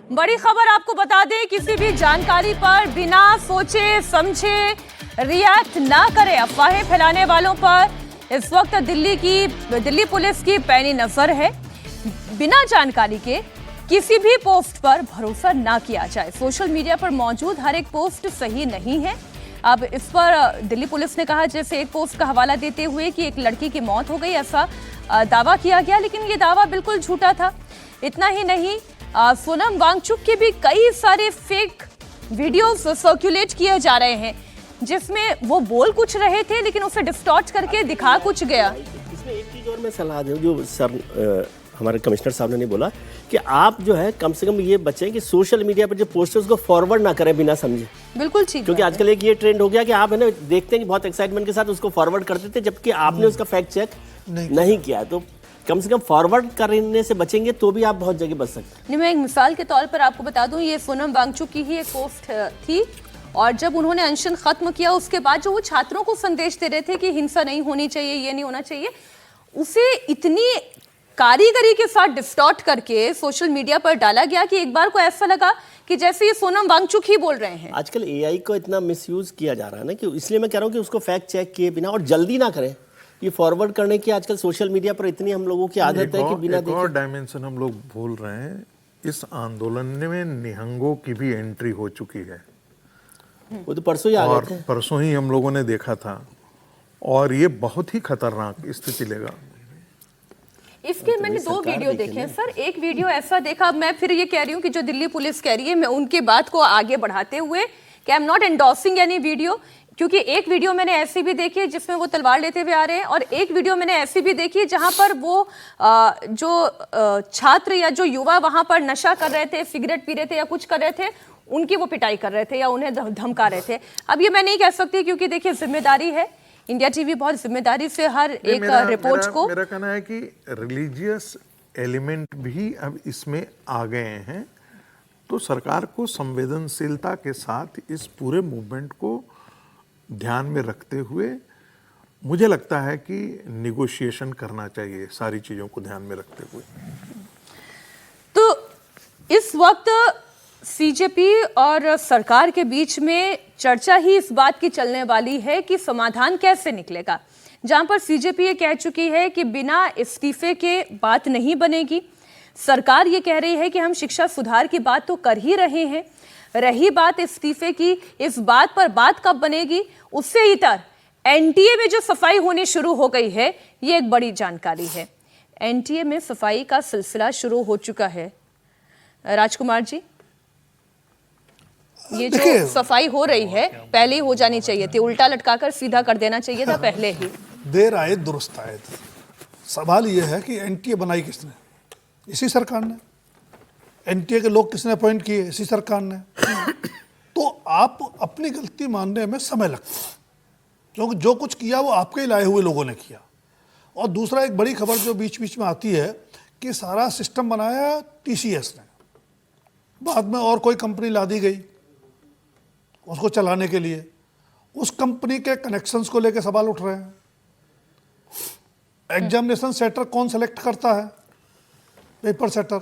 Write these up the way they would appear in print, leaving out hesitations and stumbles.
बड़ी खबर आपको बता दें, किसी भी जानकारी पर बिना सोचे समझे रिएक्ट ना करें। अफवाहें फैलाने वालों पर इस वक्त दिल्ली पुलिस की पैनी नजर है। बिना जानकारी के किसी भी पोस्ट पर भरोसा ना किया जाए। सोशल मीडिया पर मौजूद हर एक पोस्ट सही नहीं है। अब इस पर दिल्ली पुलिस ने कहा, जैसे एक पोस्ट का हवाला देते हुए कि एक लड़की की मौत हो गई, ऐसा दावा किया गया, लेकिन ये दावा बिल्कुल झूठा था। इतना ही नहीं, सोनम वांगचुक के भी कई सारे फेक वीडियोस सर्कुलेट किए जा रहे हैं, जिसमें वो बोल कुछ रहे थे लेकिन उसे डिस्टॉर्ट करके दिखा कुछ गया। इसमें एक चीज और मैं सलाह दूं, जो सर हमारे कमिश्नर साहब ने नहीं बोला कि आप जो है कम से कम ये बचें कि सोशल मीडिया पर जो पोस्टर्स को फॉरवर्ड ना करें बिना समझे। बिल्कुल ठीक, क्योंकि आजकल एक ये ट्रेंड हो गया कि आप है ना देखते हैं कि बहुत एक्साइटमेंट के साथ उसको फॉरवर्ड करते थे, जबकि आपने उसका फैक्ट चेक नहीं किया। तो कम से कम फॉरवर्ड करने से बचेंगे तो भी आप बहुत जगह बच सकते हैं। मैं एक मिसाल के तौर पर आपको बता दूं, ये सोनम वांगचुक की ही एक पोस्ट थी, और जब उन्होंने अनशन खत्म किया उसके बाद जो वो छात्रों को संदेश दे रहे थे कि हिंसा नहीं होनी चाहिए, ये नहीं होना चाहिए, उसे इतनी कारीगरी के साथ डिस्टॉर्ट करके सोशल मीडिया पर डाला गया कि एक बार को ऐसा लगा कि जैसे ये सोनम वांगचुक ही बोल रहे हैं। आजकल एआई को इतना मिसयूज किया जा रहा है ना, कि इसलिए मैं कह रहा हूँ कि उसको फैक्ट चेक किए बिना और जल्दी ना करें। ये फॉरवर्ड करने की आजकल सोशल मीडिया पर इतनी हम लोगों की आदत है कि बिना देखे और डायमेंशन हम लोग भूल रहे हैं। इस आंदोलन में निहंगों की भी एंट्री हो चुकी है। वो तो परसों ही आ गए थे। परसों ही हम लोगों ने देखा था, और ये बहुत ही खतरनाक स्थिति लेगा। इसके मैंने दो वीडियो देखे हैं सर। एक वीडियो ऐसा देखा, मैं फिर ये कह रही हूँ कि जो दिल्ली पुलिस कह रही है, मैं उनकी बात को आगे बढ़ाते हुए कि I am not endorsing any video, क्योंकि एक वीडियो मैंने ऐसी भी देखी है जिसमें वो तलवार लेते हुए आ रहे हैं, और एक वीडियो मैंने ऐसी भी देखी है जहां पर वो जो छात्र या जो युवा वहां पर नशा कर रहे थे, सिगरेट पी रहे थे या कुछ कर रहे थे, उनकी वो पिटाई कर रहे थे या उन्हें धमका रहे थे। अब ये मैं नहीं कह सकती, क्योंकि देखिए जिम्मेदारी है, इंडिया टीवी बहुत जिम्मेदारी से हर एक रिपोर्ट को। मेरा कहना है कि रिलीजियस एलिमेंट भी अब इसमें आ गए हैं, तो सरकार को संवेदनशीलता के साथ इस पूरे मूवमेंट को ध्यान में रखते हुए मुझे लगता है कि निगोशिएशन करना चाहिए, सारी चीजों को ध्यान में रखते हुए। तो इस वक्त सीजेपी और सरकार के बीच में चर्चा ही इस बात की चलने वाली है कि समाधान कैसे निकलेगा, जहां पर सीजेपी ये कह चुकी है कि बिना इस्तीफे के बात नहीं बनेगी। सरकार ये कह रही है कि हम शिक्षा सुधार की बात तो कर ही रहे हैं, रही बात इस्तीफे की, इस बात पर बात कब बनेगी। उससे इतर एनटीए में जो सफाई होनी शुरू हो गई है, ये एक बड़ी जानकारी है। एनटीए में सफाई का सिलसिला शुरू हो चुका है। राजकुमार जी, ये जो सफाई हो रही है पहले ही हो जानी चाहिए थी, उल्टा लटकाकर सीधा कर देना चाहिए था पहले ही। देर आए दुरुस्त आए। सवाल ये है कि एनटीए बनाई किसने? इसी सरकार ने। एनटीए के लोग किसने अपॉइंट किए? इसी सरकार ने। तो आप अपनी गलती मानने में समय लगता है, क्योंकि जो कुछ किया वो आपके ही लाए हुए लोगों ने किया। और दूसरा, एक बड़ी खबर जो बीच बीच में आती है कि सारा सिस्टम बनाया टीसीएस ने, बाद में और कोई कंपनी ला दी गई उसको चलाने के लिए। उस कंपनी के कनेक्शंस को लेकर सवाल उठ रहे हैं। एग्जामिनेशन सेटर कौन सेलेक्ट करता है? Paper setter.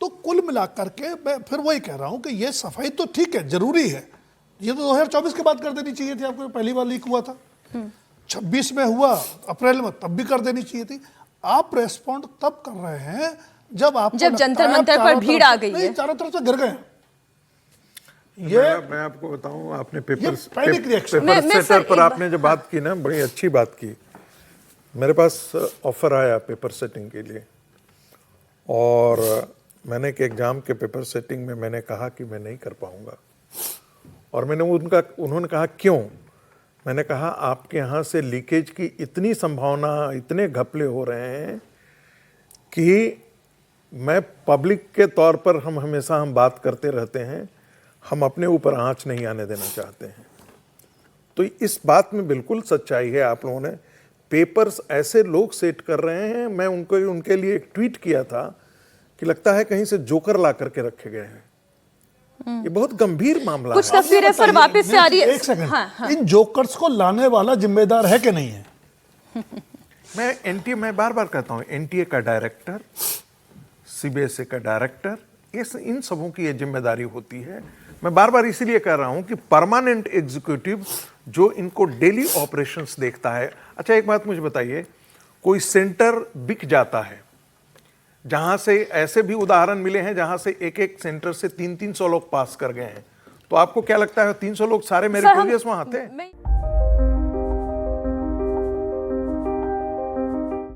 तो कुल मिलाकर के मैं फिर वही कह रहा हूं कि ये सफाई तो ठीक है, जरूरी है। ये तो 2024 के बाद कर देनी चाहिए थी, आपको पहली बार लीक हुआ था। 26 में हुआ, अप्रैल में, तब भी कर देनी चाहिए थी। आप रेस्पॉन्ड तब कर रहे हैं जब जंतर मंतर पर भीड़ आ गई है, चारों तरफ से गिर गए। मैं आपको बताऊं, आपने पेपर सेटर पर आपने जो बात की ना, बड़ी अच्छी बात की। मेरे पास ऑफर आया पेपर सेटिंग के लिए, और मैंने एक एग्जाम के पेपर सेटिंग में मैंने कहा कि मैं नहीं कर पाऊंगा। और उन्होंने कहा क्यों? मैंने कहा आपके यहाँ से लीकेज की इतनी संभावना, इतने घपले हो रहे हैं कि मैं पब्लिक के तौर पर हम बात करते रहते हैं, हम अपने ऊपर आंच नहीं आने देना चाहते हैं। तो इस बात में बिल्कुल सच्चाई है। आप लोगों ने पेपर्स ऐसे लोग सेट कर रहे हैं, मैं उनके लिए एक ट्वीट किया था कि लगता है कहीं से जोकर ला करके रखे गए हैं। ये बहुत गंभीर मामला कुछ तस्वीरें सर वापस से आ रही है। एक सेकंड, हाँ। इन जोकर्स को लाने वाला जिम्मेदार है कि नहीं है? मैं बार बार कहता हूं, एनटीए का डायरेक्टर, सीबीएसई का डायरेक्टर, इन सबों की ये जिम्मेदारी होती है। मैं बार बार इसीलिए कह रहा हूं कि परमानेंट एग्जीक्यूटिव जो इनको डेली ऑपरेशंस देखता है। अच्छा, एक बात मुझे बताइए, कोई सेंटर बिक जाता है, जहां से ऐसे भी उदाहरण मिले हैं जहां से एक एक सेंटर से 300-300 लोग पास कर गए हैं, तो आपको क्या लगता है 300 लोग सारे मेरिटोरियस वहां थे?